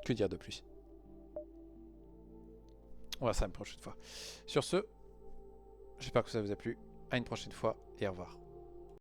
Que dire de plus? On va ça une prochaine fois. Sur ce, j'espère que ça vous a plu. À une prochaine fois et au revoir.